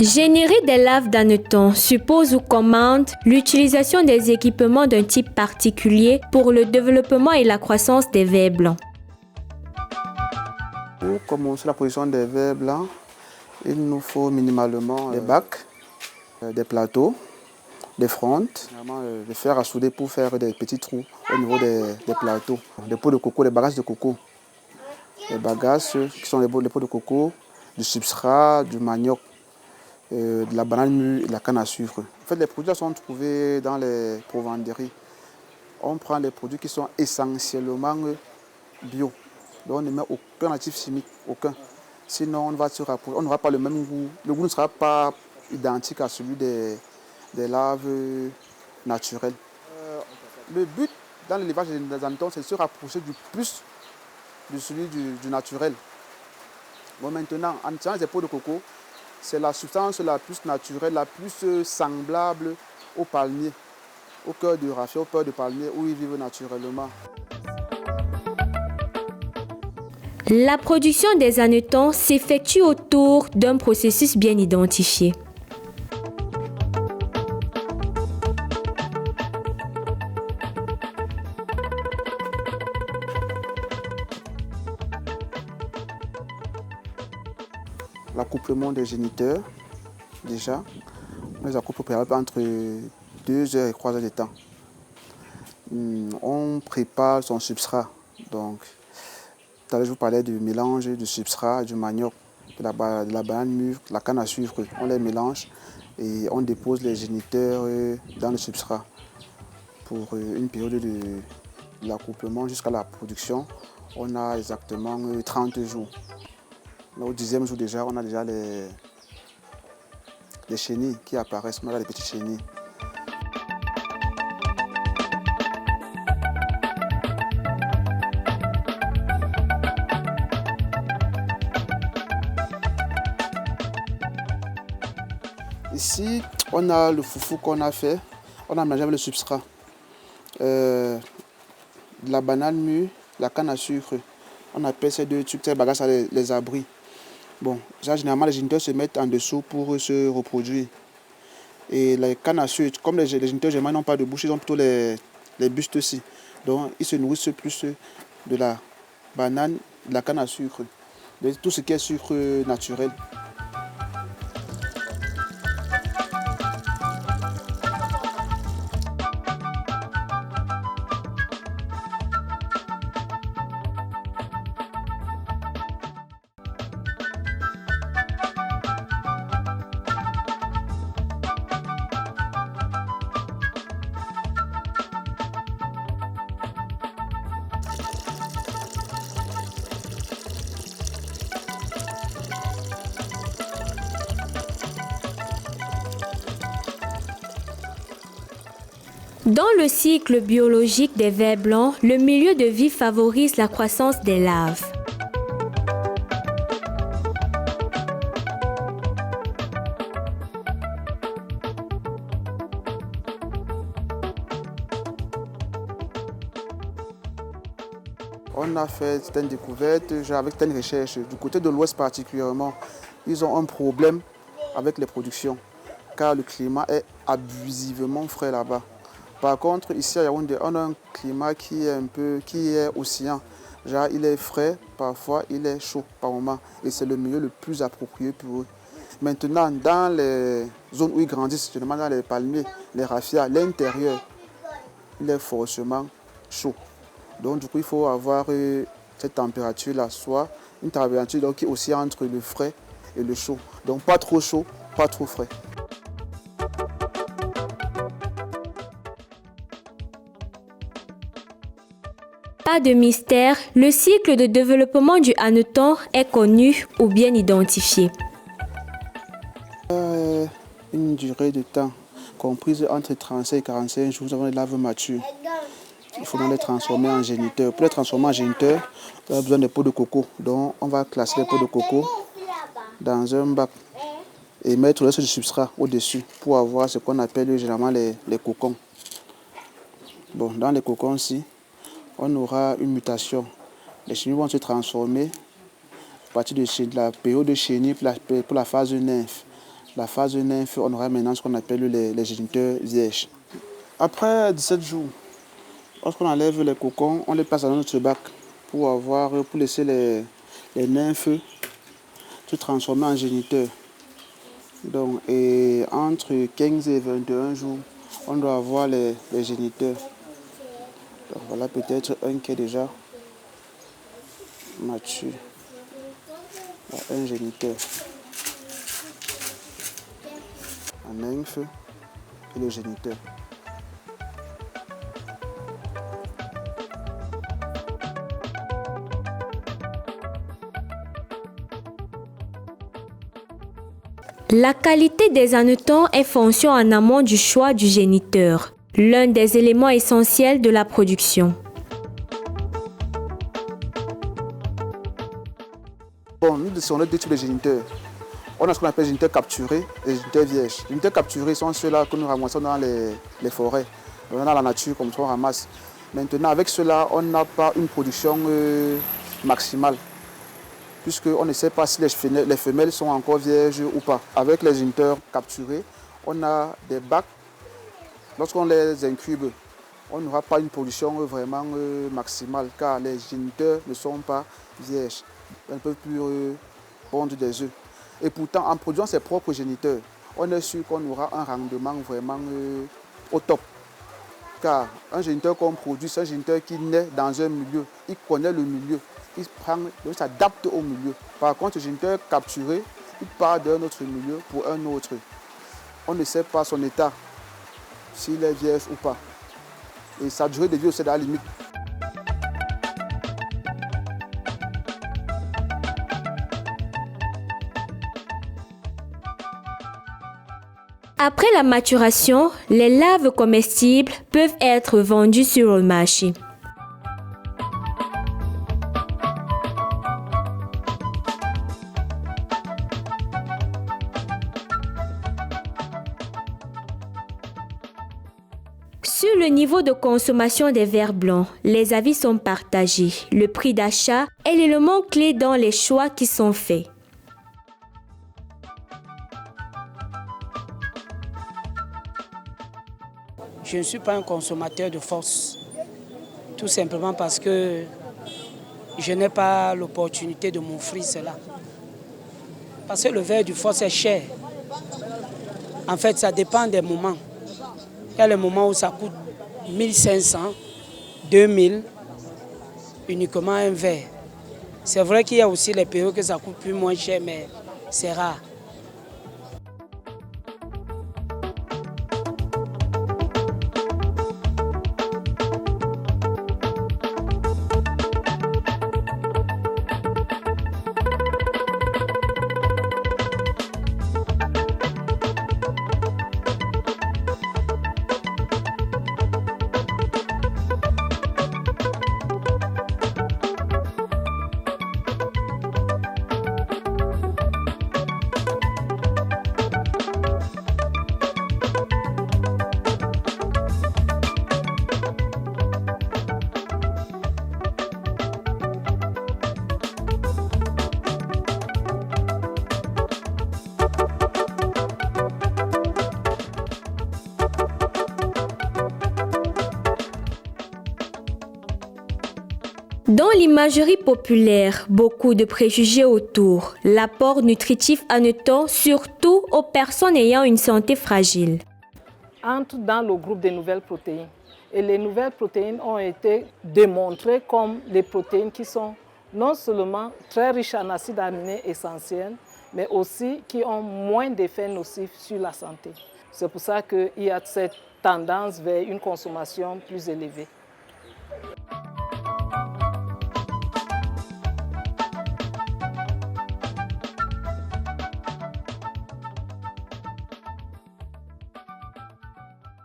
Générer des laves d'hanneton suppose ou commande l'utilisation des équipements d'un type particulier pour le développement et la croissance des vers blancs. Pour commencer la production des vers blancs, il nous faut minimalement des bacs, des plateaux, des frontes, des fers à souder pour faire des petits trous au niveau des plateaux, des pots de coco, des bagages de coco. Les bagages qui sont les pots de coco, du substrat, du manioc, de la banane mûre et de la canne à sucre. En fait, les produits sont trouvés dans les provenderies. On prend les produits qui sont essentiellement bio. Donc on ne met aucun actif chimique, aucun. Sinon, on n'aura pas le même goût. Le goût ne sera pas identique à celui des laves naturelles. Le but dans l'élevage des hannetons, c'est de se rapprocher du plus de celui du naturel. Bon, maintenant, en utilisant les pots de coco, c'est la substance la plus naturelle, la plus semblable au palmier, au cœur du raffier, au cœur du palmier où ils vivent naturellement. La production des hannetons s'effectue autour d'un processus bien identifié. L'accouplement des géniteurs, déjà, on les accouple entre 2 heures et 3 heures de temps. On prépare son substrat. Donc, tout à l'heure, je vous parlais du mélange du substrat, du manioc, de la banane mûre, de la canne à sucre. On les mélange et on dépose les géniteurs dans le substrat pour une période de l'accouplement jusqu'à la production. On a exactement 30 jours. Au 10e jour déjà, on a déjà les chenilles qui apparaissent, on a les petites chenilles. Ici, on a le foufou qu'on a fait, on a mélangé avec le substrat. De la banane mûre, la canne à sucre. On appelle ces deux trucs, ces bagages, ça les abris. Bon, généralement, les géniteurs se mettent en dessous pour se reproduire. Et les cannes à sucre, comme les géniteurs généralement n'ont pas de bouche, ils ont plutôt les bustes-ci. Donc, ils se nourrissent plus de la banane, de la canne à sucre, de tout ce qui est sucre naturel. Dans le cycle biologique des vers blancs, le milieu de vie favorise la croissance des larves. On a fait certaines découvertes avec certaines recherches. Du côté de l'Ouest particulièrement, ils ont un problème avec les productions, car le climat est abusivement frais là-bas. Par contre, ici à Yaoundé, on a un climat qui est océan. Genre, il est frais, parfois il est chaud par moment. Et c'est le milieu le plus approprié pour eux. Maintenant, dans les zones où ils grandissent, généralement dans les palmiers, les raffias, l'intérieur, il est forcément chaud. Donc du coup, il faut avoir cette température-là, soit une température qui oscille entre le frais et le chaud. Donc pas trop chaud, pas trop frais. Pas de mystère, le cycle de développement du hanneton est connu ou bien identifié. Une durée de temps comprise entre 35 et 45 jours, nous avons les larves matures. Il faut les transformer en géniteurs. Pour les transformer en géniteurs, on a besoin de pots de coco. Donc on va classer les pots de coco dans un bac et mettre le reste du substrat au-dessus pour avoir ce qu'on appelle généralement les cocons. Bon, dans les cocons-ci, on aura une mutation. Les chenilles vont se transformer à partir de la période de chenille pour la phase nymphe. la phase nymphe, on aura maintenant ce qu'on appelle les géniteurs vierges. Après 17 jours, lorsqu'on enlève les cocons, on les passe dans notre bac pour laisser les nymphes se transformer en géniteurs. Donc, et entre 15 et 21 jours, on doit avoir les géniteurs. Donc voilà peut-être un qui est déjà mature. Voilà, un géniteur. Un nymphe et le géniteur. La qualité des hannetons est fonction en amont du choix du géniteur, l'un des éléments essentiels de la production. Bon, nous décidons deux types de géniteurs. On a ce qu'on appelle géniteurs capturés et géniteurs vierges. Les géniteurs capturés sont ceux-là que nous ramassons dans les forêts, dans la nature comme ça on ramasse. Maintenant, avec cela, on n'a pas une production maximale, puisqu'on ne sait pas si les femelles sont encore vierges ou pas. Avec les géniteurs capturés, on a des bacs. Lorsqu'on les incube, on n'aura pas une production vraiment maximale, car les géniteurs ne sont pas vierges. Elles ne peuvent plus pondre des œufs. Et pourtant, en produisant ses propres géniteurs, on est sûr qu'on aura un rendement vraiment au top. Car un géniteur qu'on produit, c'est un géniteur qui naît dans un milieu, il connaît le milieu, il s'adapte au milieu. Par contre, le géniteur capturé, il part d'un autre milieu pour un autre. On ne sait pas son état, s'il est vierge ou pas. Et sa durée de vie aussi est à la limite. Après la maturation, les larves comestibles peuvent être vendues sur le marché. Sur le niveau de consommation des vers blancs, les avis sont partagés. Le prix d'achat est l'élément clé dans les choix qui sont faits. Je ne suis pas un consommateur de force, tout simplement parce que je n'ai pas l'opportunité de m'offrir cela. Parce que le verre du force est cher. En fait, ça dépend des moments. Il y a les moments où ça coûte 1500, 2000 uniquement un verre. C'est vrai qu'il y a aussi les périodes que ça coûte plus moins cher, mais c'est rare. Dans l'imagerie populaire, beaucoup de préjugés autour. L'apport nutritif hannetons, surtout aux personnes ayant une santé fragile. Entre dans le groupe des nouvelles protéines. Et les nouvelles protéines ont été démontrées comme les protéines qui sont non seulement très riches en acides aminés essentiels, mais aussi qui ont moins d'effets nocifs sur la santé. C'est pour ça qu'il y a cette tendance vers une consommation plus élevée.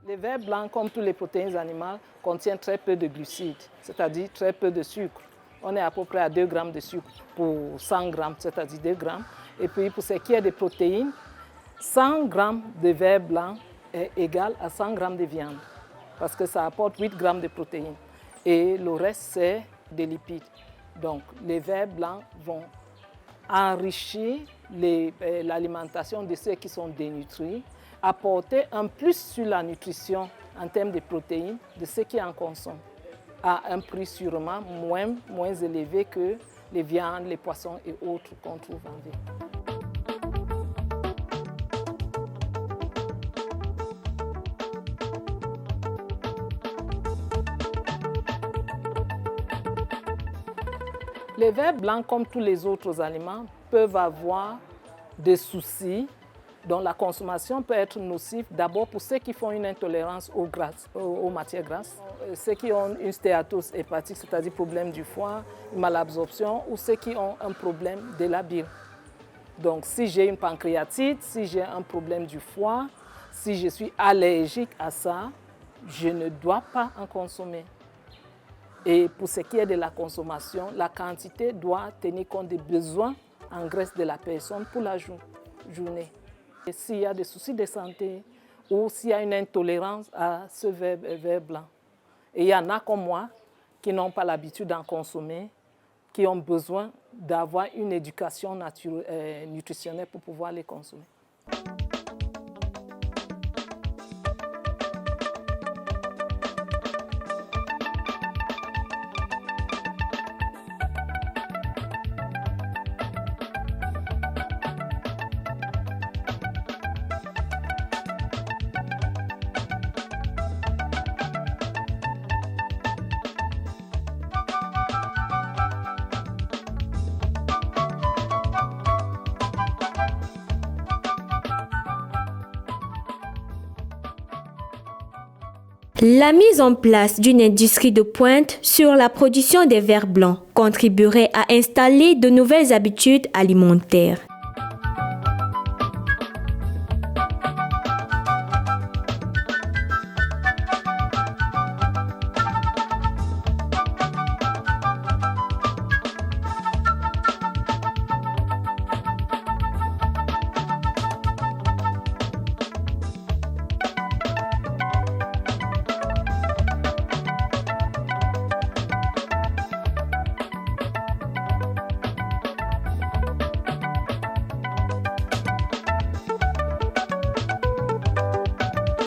Les vers blancs, comme toutes les protéines animales, contiennent très peu de glucides, c'est-à-dire très peu de sucre. On est à peu près à 2 grammes de sucre pour 100 grammes, c'est-à-dire 2 grammes. Et puis pour ce qui est des protéines, 100 grammes de vers blanc est égal à 100 grammes de viande, parce que ça apporte 8 grammes de protéines. Et le reste, c'est des lipides. Donc les vers blancs vont enrichir l'alimentation de ceux qui sont dénutris, apporter un plus sur la nutrition en termes de protéines de ceux qui en consomment, à un prix sûrement moins élevé que les viandes, les poissons et autres qu'on trouve en ville. Les vers blancs, comme tous les autres aliments, peuvent avoir des soucis dont la consommation peut être nocive d'abord pour ceux qui font une intolérance aux matières grasses, ceux qui ont une stéatose hépatique, c'est-à-dire problème du foie, une malabsorption, ou ceux qui ont un problème de la bile. Donc si j'ai une pancréatite, si j'ai un problème du foie, si je suis allergique à ça, je ne dois pas en consommer. Et pour ce qui est de la consommation, la quantité doit tenir compte des besoins en graisse de la personne pour la journée. Et s'il y a des soucis de santé ou s'il y a une intolérance à ce vert blanc, et il y en a comme moi qui n'ont pas l'habitude d'en consommer, qui ont besoin d'avoir une éducation nutritionnelle pour pouvoir les consommer. La mise en place d'une industrie de pointe sur la production des vers blancs contribuerait à installer de nouvelles habitudes alimentaires.